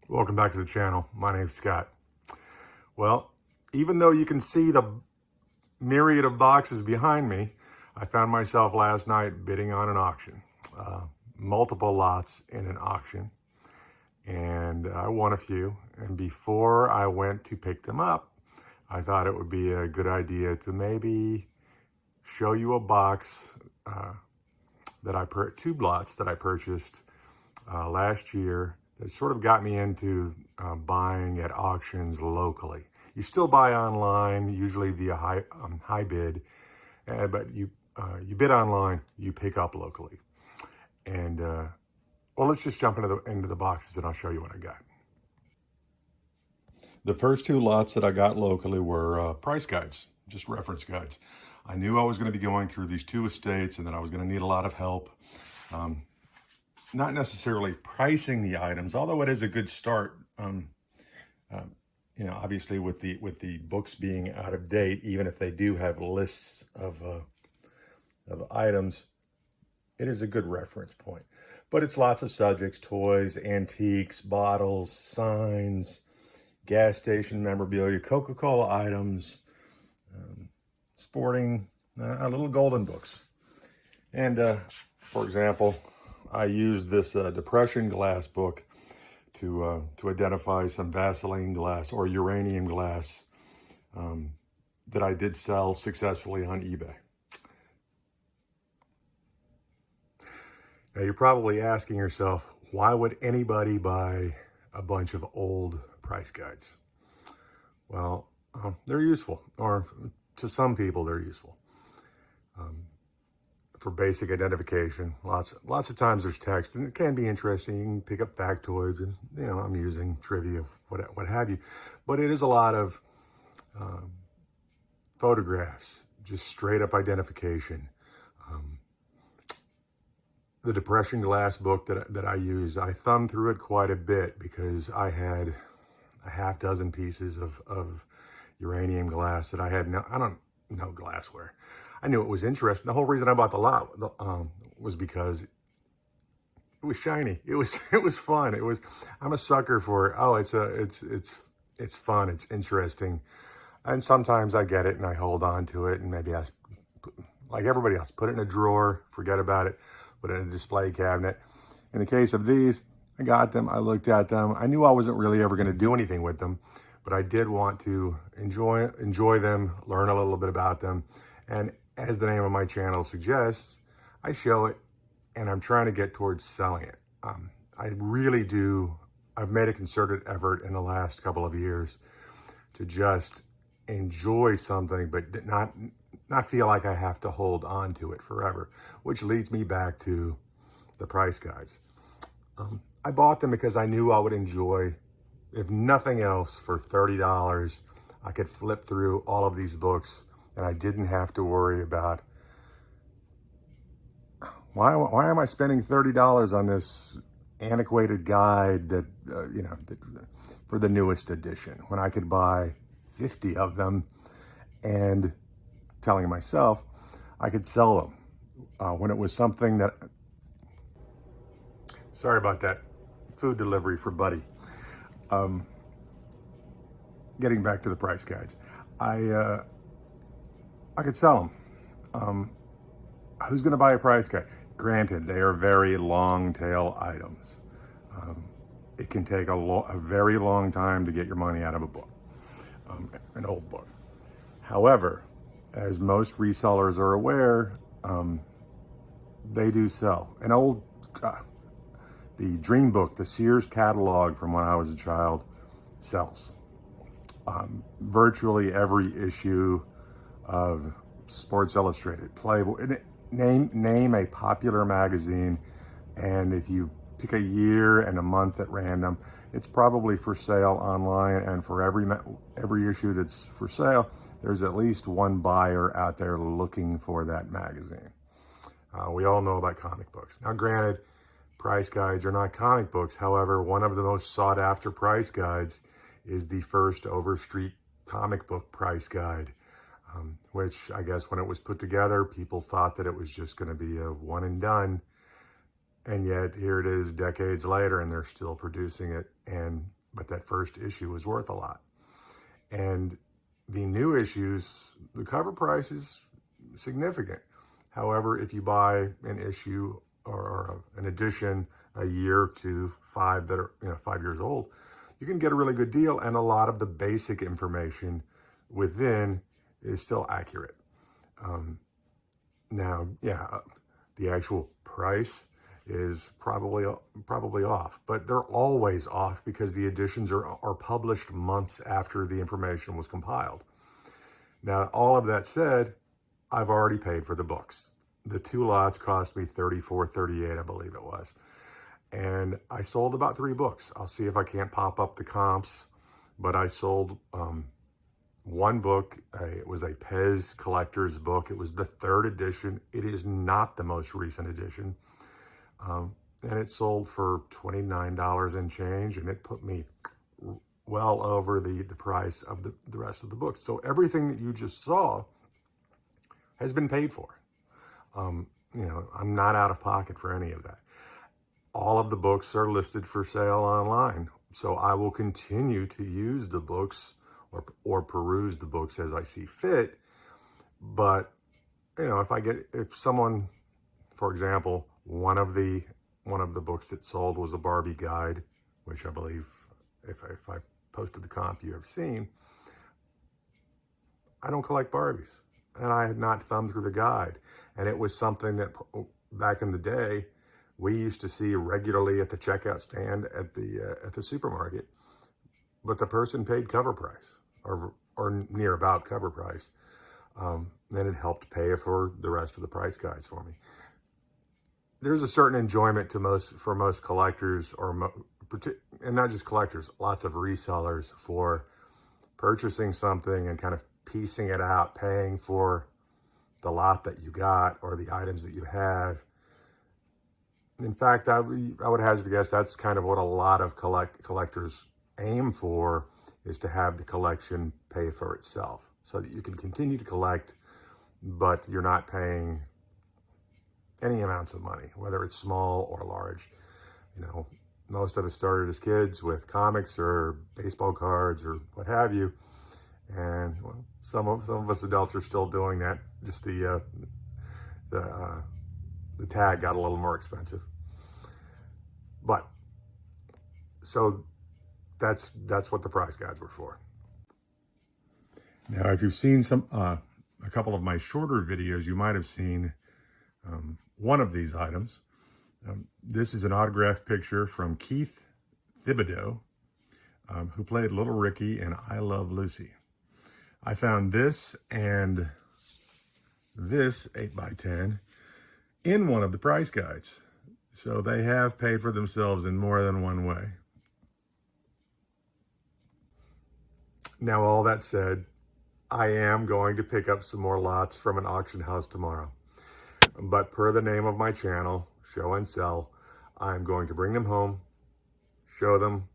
Welcome back to the channel. My name's Scott. Well, even though you can see the myriad of boxes behind me, I found myself last night bidding on an auction. Multiple lots in an auction. And I won a few. And before I went to pick them up, I thought it would be a good idea to maybe show you a box two lots that I purchased last year that sort of got me into buying at auctions locally. You still buy online, usually via high bid, but you bid online, you pick up locally. And well, let's just jump into the boxes and I'll show you what I got. The first two lots that I got locally were price guides, just reference guides. I knew I was going to be going through these two estates and that I was going to need a lot of help. Not necessarily pricing the items, although it is a good start. Obviously with the books being out of date, even if they do have lists of items, it is a good reference point. But it's lots of subjects: toys, antiques, bottles, signs, gas station memorabilia, Coca-Cola items, sporting, little golden books. And for example, I used this depression glass book to identify some Vaseline glass or uranium glass that I did sell successfully on eBay. Now you're probably asking yourself, why would anybody buy a bunch of old price guides? Well, they're useful, or to some people they're useful. For basic identification. Lots of times there's text, and it can be interesting. You can pick up factoids and, amusing trivia, what have you. But it is a lot of photographs, just straight up identification. The depression glass book that I used, I thumbed through it quite a bit because I had a half dozen pieces of uranium glass that I don't know glassware. I knew it was interesting. The whole reason I bought the lot was because it was shiny. It was fun. I'm a sucker for it's fun. It's interesting. And sometimes I get it and I hold on to it, and maybe like everybody else, put it in a drawer, forget about it, put it in a display cabinet. In the case of these, I got them, I looked at them. I knew I wasn't really ever going to do anything with them, but I did want to enjoy them, learn a little bit about them. And as the name of my channel suggests, I show it and I'm trying to get towards selling it. I really do. I've made a concerted effort in the last couple of years to just enjoy something, but not feel like I have to hold on to it forever, which leads me back to the price guides. I bought them because I knew I would enjoy, if nothing else, for $30, I could flip through all of these books and I didn't have to worry about, why am I spending $30 on this antiquated guide that, for the newest edition, when I could buy 50 of them and telling myself I could sell them when it was something that, sorry about that, food delivery for Buddy. Getting back to the price guides, I could sell them. Who's going to buy a price guide? Granted, they are very long tail items. It can take a very long time to get your money out of a book, an old book. However, as most resellers are aware, they do sell. An old, the Dream Book, the Sears catalog from when I was a child, sells. Virtually every issue of Sports Illustrated, Playboy, name a popular magazine, and if you pick a year and a month at random, it's probably for sale online. And for every issue that's for sale, there's at least one buyer out there looking for that magazine. We all know about comic books. Now, granted, price guides are not comic books. However, one of the most sought after price guides is the first Overstreet comic book price guide, which I guess when it was put together, people thought that it was just going to be a one and done. And yet here it is decades later and they're still producing it. And but that first issue was worth a lot. And the new issues, the cover price is significant. However, if you buy an issue or an edition a year to 5 that are 5 years old, you can get a really good deal, and a lot of the basic information within is still accurate. Now, yeah, the actual price is probably off, but they're always off because the editions are published months after the information was compiled. Now, all of that said, I've already paid for the books. The 2 lots cost me $34.38, I believe it was. And I sold about 3 books. I'll see if I can't pop up the comps, but I sold one book. It was a Pez collector's book. It was the 3rd edition. It is not the most recent edition. And it sold for $29 and change, and it put me well over the price of the rest of the books. So everything that you just saw has been paid for. I'm not out of pocket for any of that. All of the books are listed for sale online. So I will continue to use the books or peruse the books as I see fit. But, if someone, for example, one of the books that sold was a Barbie guide, which I believe if I posted the comp you have seen. I don't collect Barbies, and I had not thumbed through the guide. And it was something that back in the day, we used to see regularly at the checkout stand at the supermarket, but the person paid cover price or near about cover price. Then it helped pay for the rest of the price guides for me. There's a certain enjoyment for most collectors, and not just collectors, lots of resellers, for purchasing something and kind of piecing it out, paying for the lot that you got or the items that you have. In fact, I would hazard to guess that's kind of what a lot of collectors aim for, is to have the collection pay for itself so that you can continue to collect, but you're not paying any amounts of money, whether it's small or large. Most of us started as kids with comics or baseball cards or what have you. And some of us adults are still doing that. Just the tag got a little more expensive. But so that's what the price guides were for. Now, if you've seen a couple of my shorter videos, you might have seen one of these items. This is an autographed picture from Keith Thibodeau, who played Little Ricky in I Love Lucy. I found this and this 8x10 in one of the price guides. So they have paid for themselves in more than one way. Now, all that said, I am going to pick up some more lots from an auction house tomorrow. But per the name of my channel, Show and Sell, I'm going to bring them home, show them,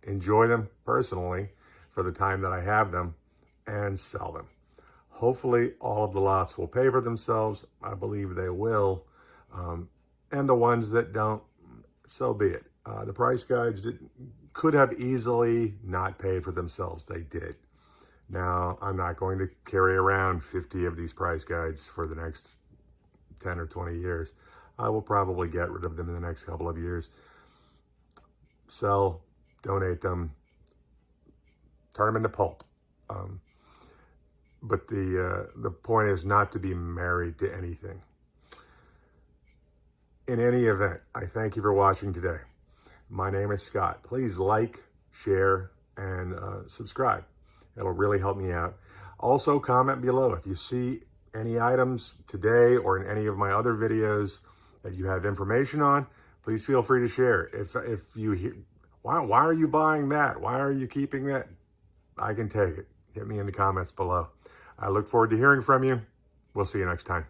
enjoy them personally for the time that I have them, and sell them. Hopefully all of the lots will pay for themselves. I believe they will. And the ones that don't, so be it. The price guides could have easily not paid for themselves. They did. Now, I'm not going to carry around 50 of these price guides for the next 10 or 20 years. I will probably get rid of them in the next couple of years. Sell, donate them, turn them into pulp. But the point is not to be married to anything. In any event, I thank you for watching today. My name is Scott. Please like, share, and subscribe. It'll really help me out. Also, comment below if you see any items today or in any of my other videos that you have information on. Please feel free to share. If you hear, why are you buying that? Why are you keeping that? I can take it. Hit me in the comments below. I look forward to hearing from you. We'll see you next time.